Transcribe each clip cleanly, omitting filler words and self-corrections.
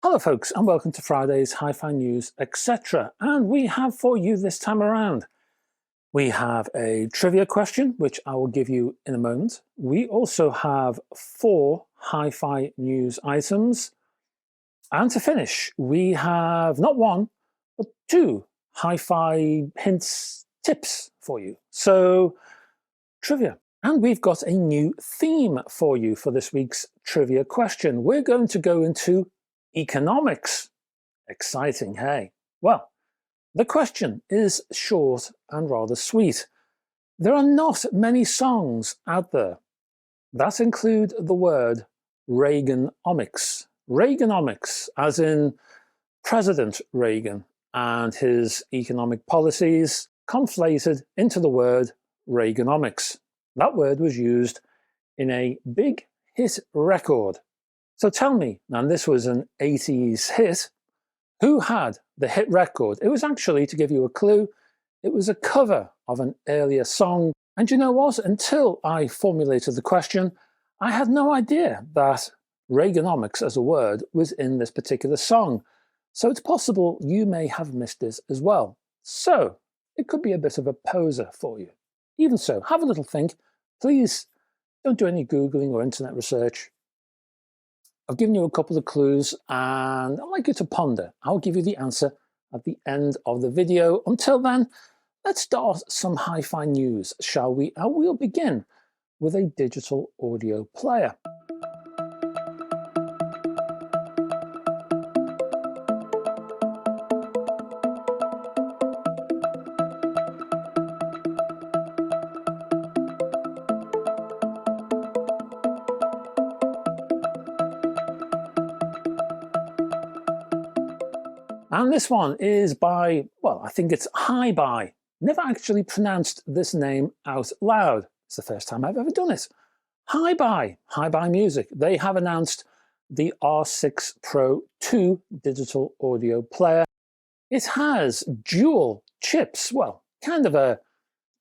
Hello folks, and welcome to Friday's Hi-Fi News, etc. And we have for you this time around, we have a trivia question, which I will give you in a moment. We also have 4 Hi-Fi news items. And to finish, we have not 1, but 2 Hi-Fi hints, tips for you. So, trivia. And we've got a new theme for you for this week's trivia question. We're going to go into economics. Exciting, hey? Well, the question is short and rather sweet. There are not many songs out there that include the word Reaganomics. Reaganomics, as in President Reagan and his economic policies conflated into the word Reaganomics. That word was used in a big hit record. So tell me, and this was an 80s hit, who had the hit record? It was actually, to give you a clue, it was a cover of an earlier song. And you know what? Until I formulated the question, I had no idea that Reaganomics as a word was in this particular song. So it's possible you may have missed this as well. So it could be a bit of a poser for you. Even so, have a little think. Please don't do any Googling or internet research. I've given you a couple of clues and I'd like you to ponder. I'll give you the answer at the end of the video. Until then, let's start some hi-fi news, shall we? And we'll begin with a digital audio player. And this one is by, well, I think it's Hiby. Never actually pronounced this name out loud. It's the first time I've ever done it. Hiby, Hiby Music. They have announced the R6 Pro 2 digital audio player. It has dual chips, well, kind of a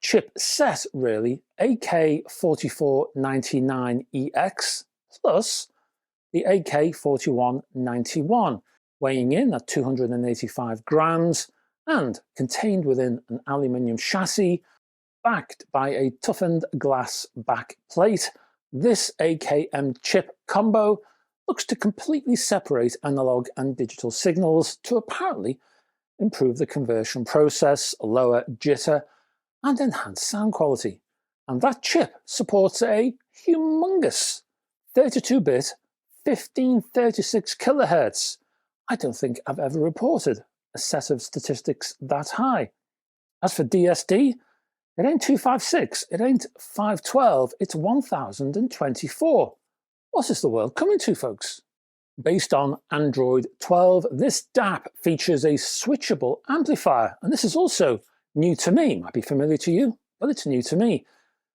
chip set really, AK4499EX plus the AK4191. Weighing in at 285 grams and contained within an aluminium chassis, backed by a toughened glass back plate. This AKM chip combo looks to completely separate analog and digital signals to apparently improve the conversion process, lower jitter, and enhance sound quality. And that chip supports a humongous 32-bit 1536 kilohertz. I don't think I've ever reported a set of statistics that high. As for DSD, it ain't 256, it ain't 512, it's 1024. What is the world coming to, folks? Based on Android 12, this DAP features a switchable amplifier, and this is also new to me. Might be familiar to you, but it's new to me.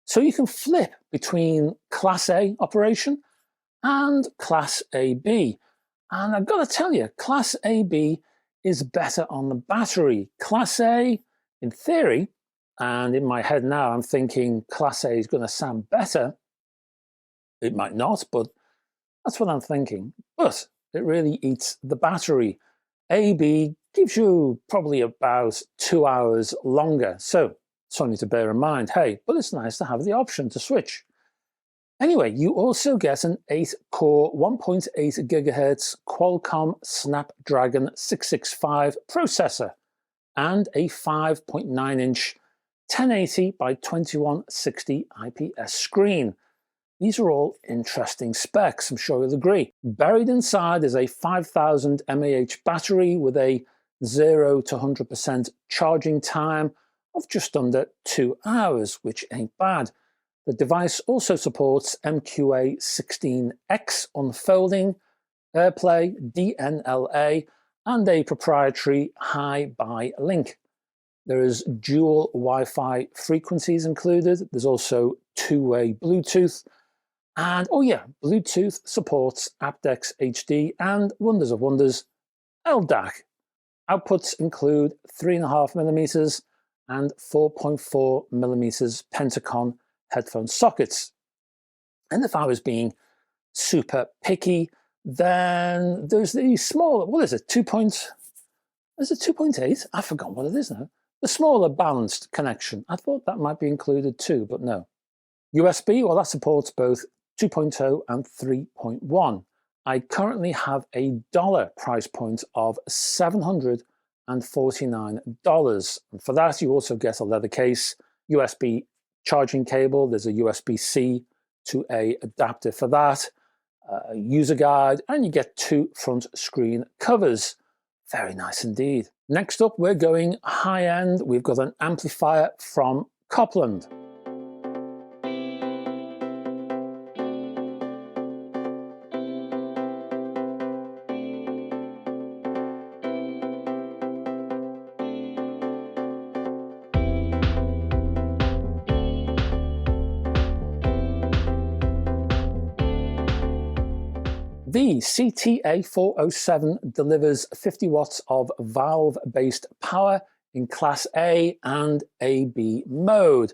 So you can flip between Class A operation and Class AB. And I've got to tell you, Class AB is better on the battery. Class A, in theory, and in my head now, I'm thinking Class A is going to sound better. It might not, but that's what I'm thinking. But it really eats the battery. AB gives you probably about 2 hours longer. So something to bear in mind. Hey, but it's nice to have the option to switch. Anyway, you also get an 8-core, 1.8 GHz Qualcomm Snapdragon 665 processor and a 5.9-inch 1080 by 2160 IPS screen. These are all interesting specs, I'm sure you'll agree. Buried inside is a 5000 mAh battery with a 0 to 100% charging time of just under 2 hours, which ain't bad. The device also supports MQA16X unfolding, AirPlay, DNLA, and a proprietary Hiby link. There is dual Wi-Fi frequencies included. There's also two-way Bluetooth. And, oh yeah, Bluetooth supports aptX HD and, wonders of wonders, LDAC. Outputs include 3.5mm and 4.4mm Pentacon headphone sockets. And if I was being super picky, Then there's the smaller, what is it, is it 2.8? I've forgotten what it is now. The smaller balanced connection. I thought that might be included too, but no. USB, well, that supports both 2.0 and 3.1. I currently have a dollar price point of $749. And for that, you also get a leather case, USB charging cable. There's a USB-C to A adapter for that, a user guide, and you get 2 front screen covers. Very nice indeed. Next up, we're going high-end. We've got an amplifier from Copland. The CTA407 delivers 50 watts of valve-based power in Class A and AB mode,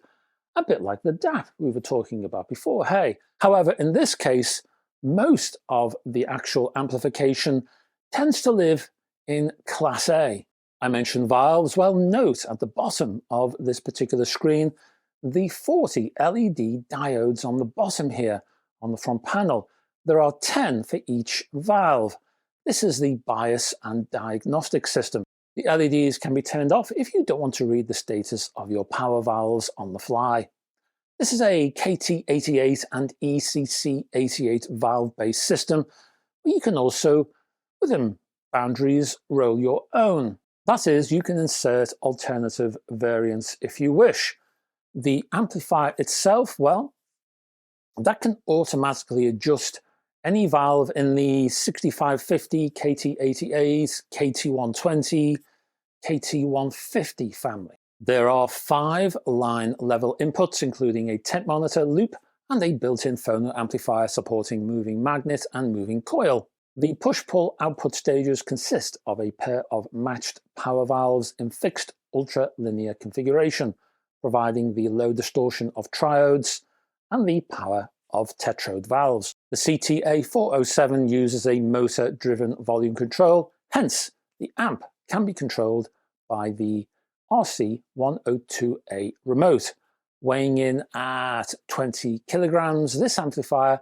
a bit like the DAP we were talking about before, hey. However, in this case, most of the actual amplification tends to live in Class A. I mentioned valves. Well, note at the bottom of this particular screen, the 40 LED diodes on the bottom here on the front panel. There are 10 for each valve. This is the bias and diagnostic system. The LEDs can be turned off if you don't want to read the status of your power valves on the fly. This is a KT88 and ECC88 valve-based system, but you can also, within boundaries, roll your own. That is, you can insert alternative variants if you wish. The amplifier itself, well, that can automatically adjust any valve in the 6550, KT88, KT120, KT150 family. There are 5 line level inputs, including a tent monitor, loop, and a built-in phono amplifier supporting moving magnet and moving coil. The push-pull output stages consist of a pair of matched power valves in fixed ultra-linear configuration, providing the low distortion of triodes and the power of tetrode valves. The CTA407 uses a motor-driven volume control, hence the amp can be controlled by the RC102A remote. Weighing in at 20 kilograms, this amplifier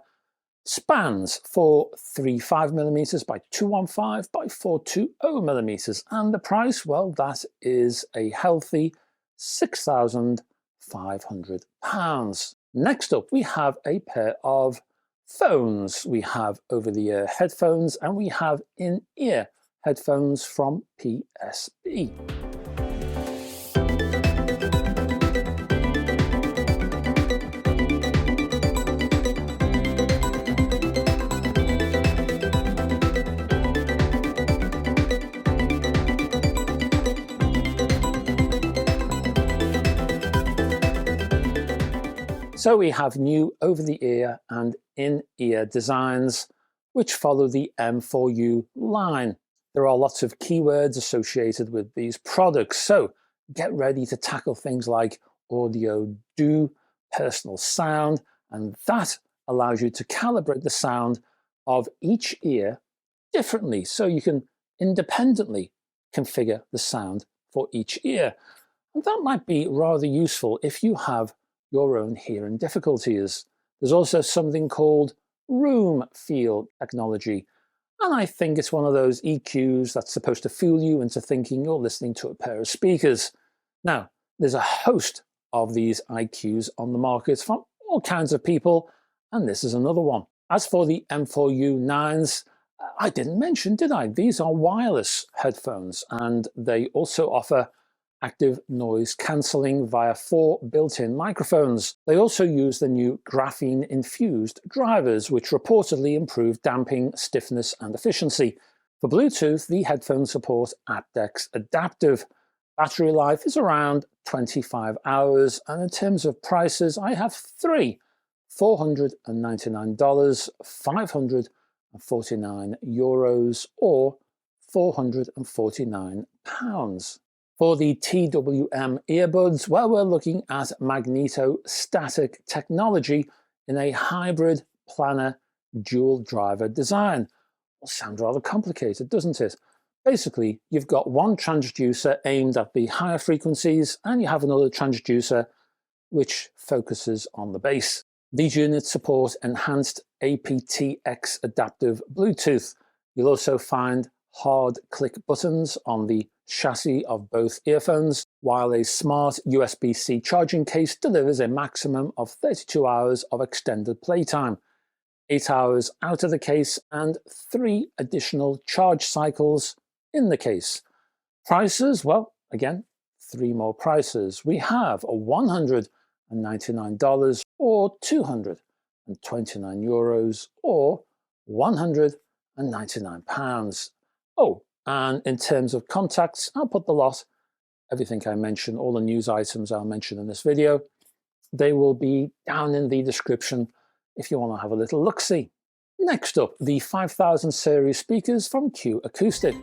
spans 435mm by 215 by 420mm, and the price, well, that is a healthy £6,500. Next up, we have a pair of phones. We have over-the-ear headphones and we have in-ear headphones from PSB. So we have new over-the-ear and in-ear designs which follow the M4U line. There are lots of keywords associated with these products, so get ready to tackle things like audio do, personal sound, and that allows you to calibrate the sound of each ear differently, so you can independently configure the sound for each ear. And that might be rather useful if you have your own hearing difficulties. There's also something called room field technology, and I think it's one of those EQs that's supposed to fool you into thinking you're listening to a pair of speakers. Now, there's a host of these IQs on the market from all kinds of people, and this is another one. As for the M4U9s, I didn't mention, did I? These are wireless headphones, and they also offer active noise cancelling via 4 built-in microphones. They also use the new graphene-infused drivers, which reportedly improve damping, stiffness, and efficiency. For Bluetooth, the headphones support aptX Adaptive. Battery life is around 25 hours, and in terms of prices, I have 3: $499, €549, or £449. For the TWM earbuds, well, we're looking at magneto-static technology in a hybrid planar dual driver design. will sound rather complicated, doesn't it? Basically, you've got one transducer aimed at the higher frequencies, and you have another transducer which focuses on the bass. These units support enhanced aptX adaptive Bluetooth. You'll also find hard click buttons on the chassis of both earphones, while a smart USB-C charging case delivers a maximum of 32 hours of extended playtime, 8 hours out of the case, and 3 additional charge cycles in the case. Prices, well, again, 3 more prices. We have a $199 or €229 or £199. Oh, and in terms of contacts, I'll put the lot, everything I mentioned, all the news items I'll mention in this video, they will be down in the description if you want to have a little look-see. Next up, the 5000 series speakers from Q Acoustic.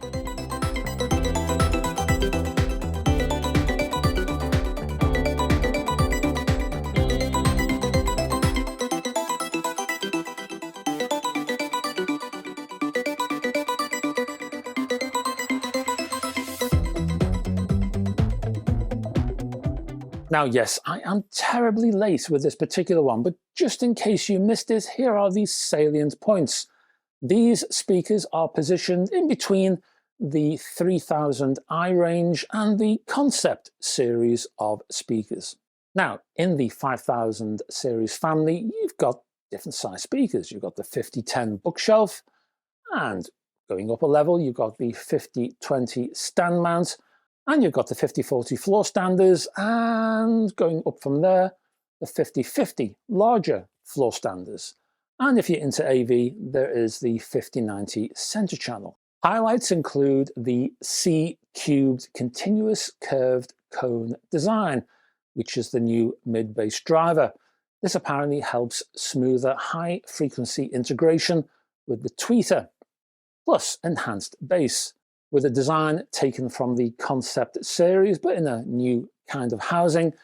Now, yes, I am terribly late with this particular one, but just in case you missed it, here are the salient points. These speakers are positioned in between the 3000i range and the Concept series of speakers. Now, in the 5000 series family, you've got different size speakers. You've got the 5010 bookshelf, and going up a level, you've got the 5020 stand mount, and you've got the 5040 floor standers, and going up from there, the 5050 larger floor standers. And if you're into AV, there is the 5090 center channel. Highlights include the C-cubed continuous curved cone design, which is the new mid-bass driver. This apparently helps smoother high-frequency integration with the tweeter, plus enhanced bass. With a design taken from the Concept series, but in a new kind of housing,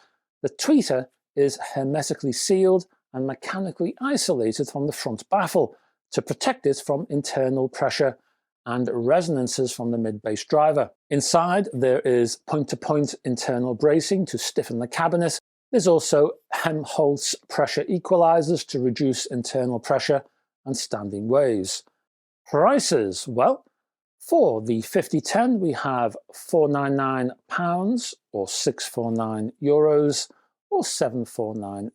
the tweeter is hermetically sealed and mechanically isolated from the front baffle to protect it from internal pressure and resonances from the mid-bass driver. Inside, there is point-to-point internal bracing to stiffen the cabinet. There's also Helmholtz pressure equalizers to reduce internal pressure and standing waves. Prices, well, for the 5010, we have £499 or €649 or $749.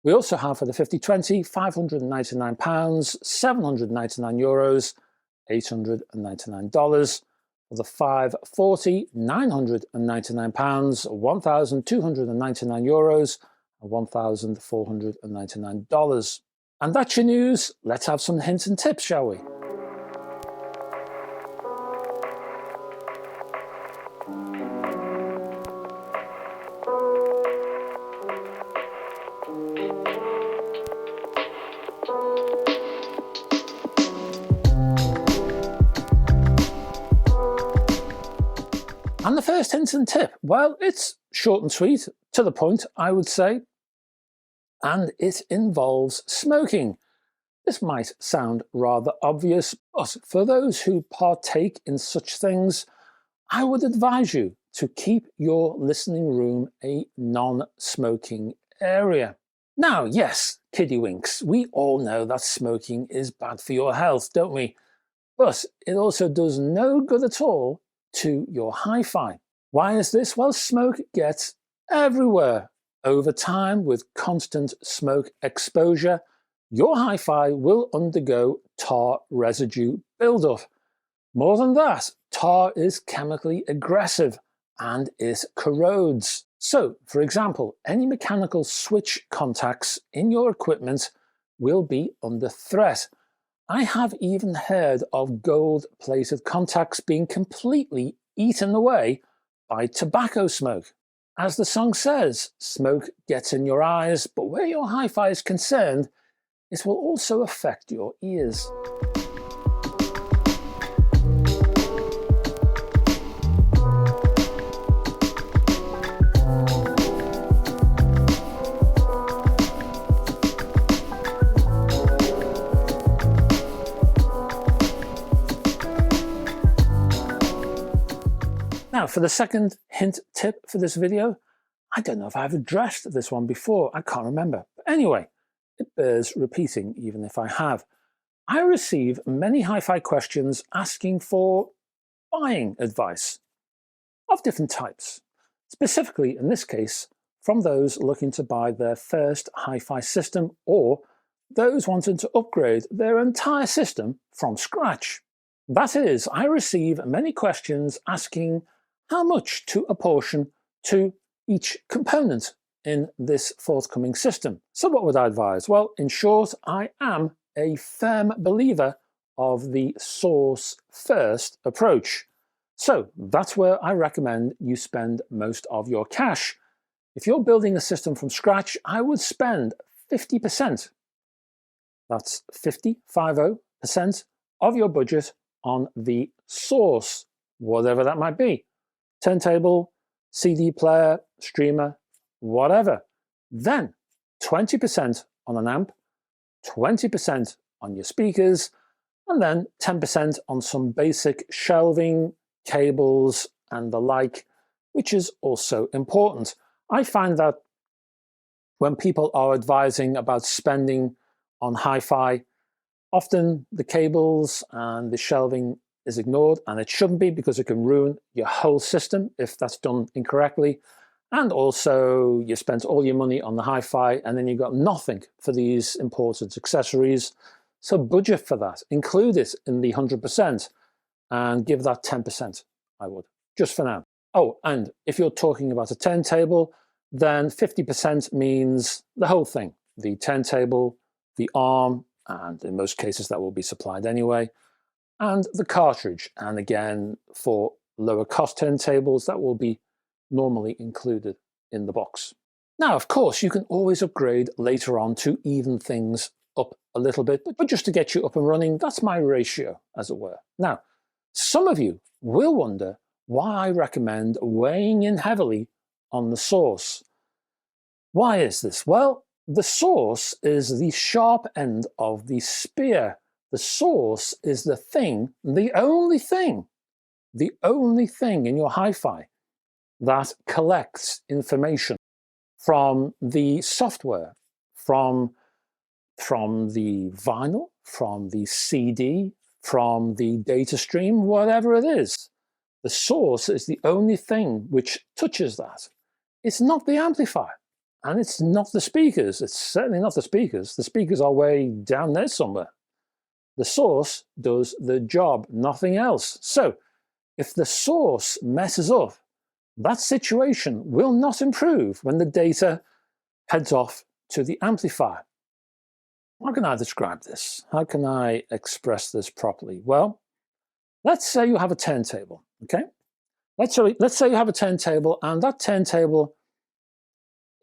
We also have for the 5020, £599, €799, $899. For the 540, £999, €1,299 and $1,499. And that's your news. Let's have some hints and tips, shall we? And the first hint and tip, well, it's short and sweet, to the point, I would say, and it involves smoking. This might sound rather obvious, but for those who partake in such things, I would advise you to keep your listening room a non-smoking area. Now, yes, kiddywinks, we all know that smoking is bad for your health, don't we? But it also does no good at all to your hi-fi. Why is this? Well, smoke gets everywhere. Over time, with constant smoke exposure, your hi-fi will undergo tar residue buildup. More than that, tar is chemically aggressive and it corrodes. So, for example, any mechanical switch contacts in your equipment will be under threat. I have even heard of gold-plated contacts being completely eaten away by tobacco smoke. As the song says, smoke gets in your eyes, but where your hi-fi is concerned, it will also affect your ears. Now, for the second hint tip for this video, I don't know if I've addressed this one before, I can't remember. But anyway, it bears repeating even if I have. I receive many hi-fi questions asking for buying advice of different types, specifically in this case from those looking to buy their first hi-fi system or those wanting to upgrade their entire system from scratch. That is, I receive many questions asking how much to apportion to each component in this forthcoming system. So what would I advise? Well, in short, I am a firm believer of the source first approach. So that's where I recommend you spend most of your cash. If you're building a system from scratch, I would spend 50%. That's 50% of your budget on the source, whatever that might be. Turntable, CD player, streamer, whatever. Then 20% on an amp, 20% on your speakers, and then 10% on some basic shelving, cables, and the like, which is also important. I find that when people are advising about spending on hi-fi, often the cables and the shelving is ignored, and it shouldn't be because it can ruin your whole system if that's done incorrectly. And also you spent all your money on the hi-fi and then you got nothing for these imported accessories. So budget for that, include it in the 100% and give that 10%, I would, just for now. Oh, and if you're talking about a turntable, then 50% means the whole thing, the turntable, the arm, and in most cases that will be supplied anyway, and the cartridge. And again, for lower cost turntables, that will be normally included in the box. Now, of course, you can always upgrade later on to even things up a little bit, but just to get you up and running, that's my ratio, as it were. Now, some of you will wonder why I recommend weighing in heavily on the source. Why is this? Well, the source is the sharp end of the spear. The source is the thing, the only thing in your hi-fi that collects information from the software, from the vinyl, from the CD, from the data stream, whatever it is. The source is the only thing which touches that. It's not the amplifier, and it's not the speakers. It's certainly not the speakers. The speakers are way down there somewhere. The source does the job, nothing else. So if the source messes up, that situation will not improve when the data heads off to the amplifier. How can I describe this? How can I express this properly? Well, let's say you have a turntable, okay? Let's say you have a turntable, and that turntable,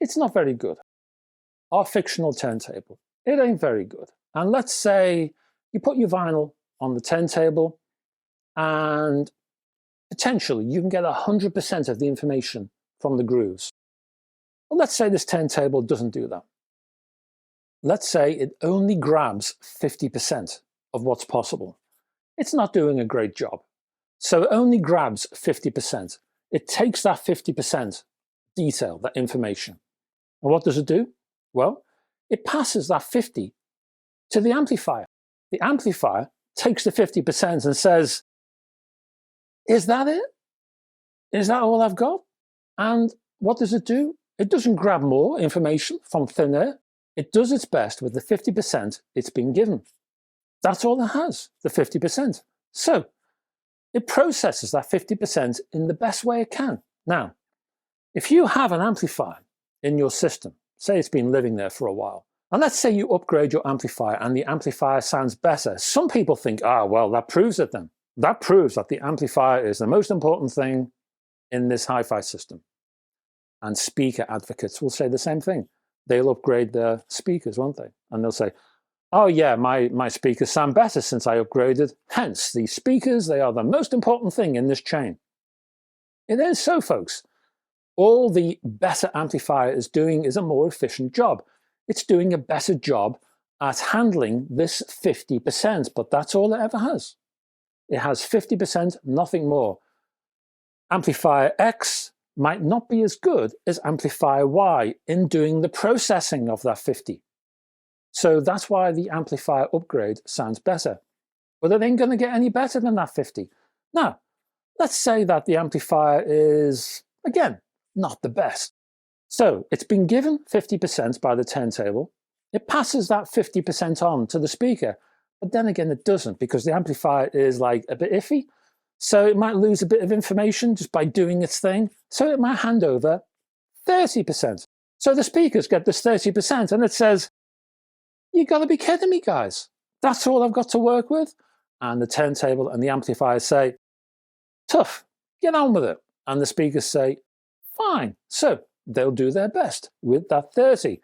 it's not very good. Our fictional turntable, it ain't very good. And let's say you put your vinyl on the turntable, and potentially you can get 100% of the information from the grooves. Well, let's say this turntable doesn't do that. Let's say it only grabs 50% of what's possible. It's not doing a great job. So it only grabs 50%. It takes that 50% detail, that information. And what does it do? Well, it passes that 50 to the amplifier. The amplifier takes the 50% and says, is that it? Is that all I've got? And what does it do? It doesn't grab more information from thin air. It does its best with the 50% it's been given. That's all it has, the 50%. So it processes that 50% in the best way it can. Now, if you have an amplifier in your system, say it's been living there for a while, and let's say you upgrade your amplifier and the amplifier sounds better, some people think, well, that proves it then. That proves that the amplifier is the most important thing in this hi-fi system. And speaker advocates will say the same thing. They'll upgrade their speakers, won't they? And they'll say, oh yeah, my speakers sound better since I upgraded. Hence, the speakers, they are the most important thing in this chain. It is so, folks. All the better amplifier is doing is a more efficient job. It's doing a better job at handling this 50%, but that's all it ever has. It has 50%, nothing more. Amplifier X might not be as good as amplifier Y in doing the processing of that 50. So that's why the amplifier upgrade sounds better. But it ain't going to get any better than that 50. Now, let's say that the amplifier is, again, not the best. So it's been given 50% by the turntable. It passes that 50% on to the speaker, but then again it doesn't, because the amplifier is like a bit iffy. So it might lose a bit of information just by doing its thing. So it might hand over 30%. So the speakers get this 30% and it says, you gotta be kidding me, guys. That's all I've got to work with? And the turntable and the amplifier say, tough, get on with it. And the speakers say, fine. So they'll do their best with that 30.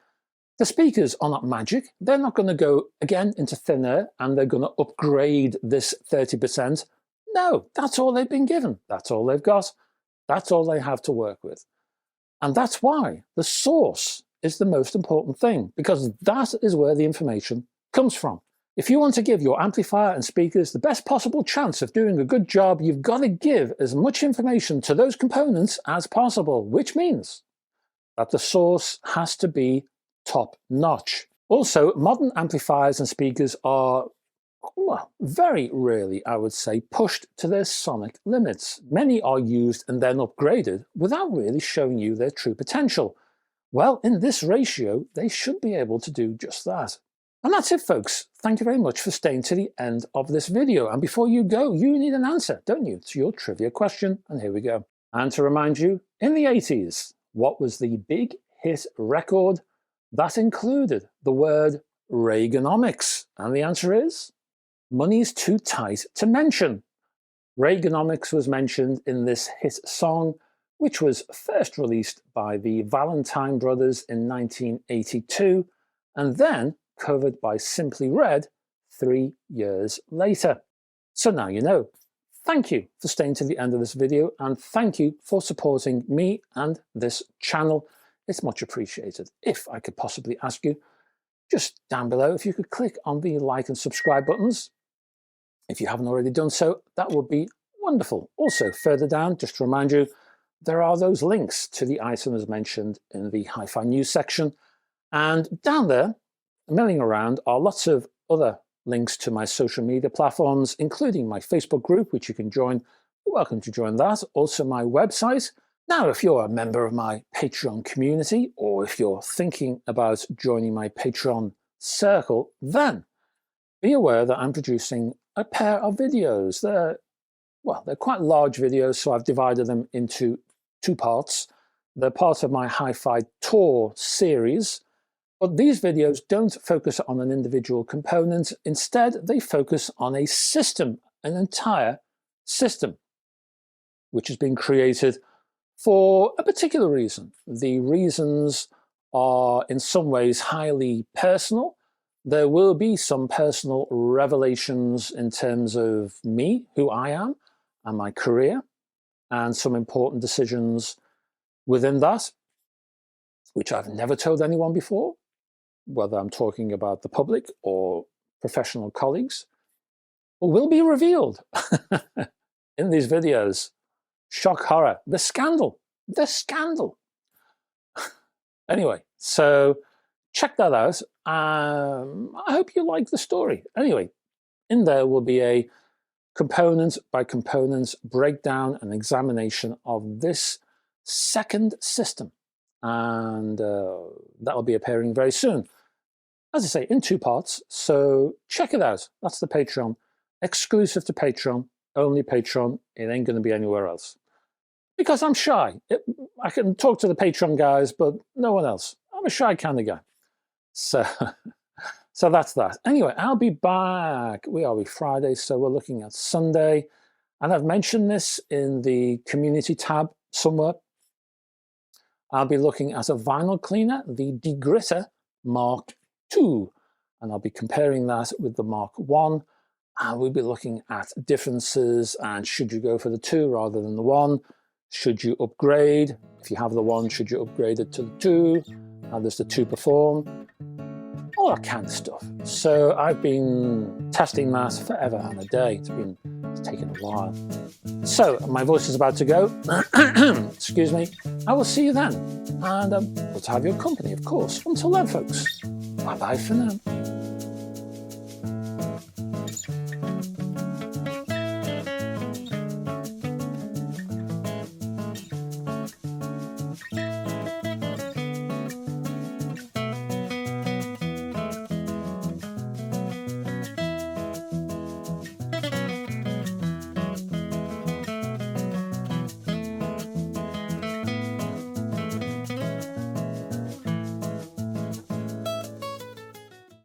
The speakers are not magic. They're not going to go again into thin air and they're going to upgrade this 30%. No, that's all they've been given. That's all they've got. That's all they have to work with. And that's why the source is the most important thing, because that is where the information comes from. If you want to give your amplifier and speakers the best possible chance of doing a good job, you've got to give as much information to those components as possible, which means that the source has to be top-notch. Also, modern amplifiers and speakers are, well, very rarely, I would say, pushed to their sonic limits. Many are used and then upgraded without really showing you their true potential. Well, in this ratio, they should be able to do just that. And that's it, folks. Thank you very much for staying to the end of this video. And before you go, you need an answer, don't you, to your trivia question? And here we go. And to remind you, in the 80s, what was the big hit record that included the word Reaganomics? And the answer is Money's Too Tight to Mention. Reaganomics was mentioned in this hit song, which was first released by the Valentine Brothers in 1982, and then covered by Simply Red 3 years later. So now you know. Thank you for staying to the end of this video, and thank you for supporting me and this channel. It's much appreciated. If I could possibly ask you, just down below, if you could click on the like and subscribe buttons. If you haven't already done so, that would be wonderful. Also, further down, just to remind you, there are those links to the items mentioned in the Hi-Fi news section. And down there, milling around, are lots of other links to my social media platforms, including my Facebook group, which you can join. You're welcome to join that. Also my website. Now, if you're a member of my Patreon community, or if you're thinking about joining my Patreon circle, then be aware that I'm producing a pair of videos. They're quite large videos, so I've divided them into 2 parts. They're part of my Hi-Fi tour series. But these videos don't focus on an individual component. Instead, they focus on a system, an entire system, which has been created for a particular reason. The reasons are in some ways highly personal. There will be some personal revelations in terms of me, who I am, and my career, and some important decisions within that, which I've never told anyone before, whether I'm talking about the public or professional colleagues, will be revealed in these videos. Shock horror, the scandal. Anyway, so check that out. I hope you like the story. Anyway, in there will be a component by component breakdown and examination of this second system. And that will be appearing very soon. As I say, in 2 parts, so check it out. That's the Patreon. Exclusive to Patreon, only Patreon. It ain't going to be anywhere else. Because I'm shy. I can talk to the Patreon guys, but no one else. I'm a shy kind of guy. So, so that's that. Anyway, I'll be back. We are Friday, so we're looking at Sunday. And I've mentioned this in the community tab somewhere. I'll be looking at a vinyl cleaner, the Degritter Mark II, and I'll be comparing that with the Mark I, and we'll be looking at differences and should you go for the 2 rather than the 1? Should you upgrade? If you have the 1, should you upgrade it to the 2? How does the 2 perform? all that kind of stuff. So I've been testing that forever and a day. It's taken a while. So my voice is about to go. Excuse me. I will see you then. And we'll have your company, of course. Until then, folks. Bye-bye for now.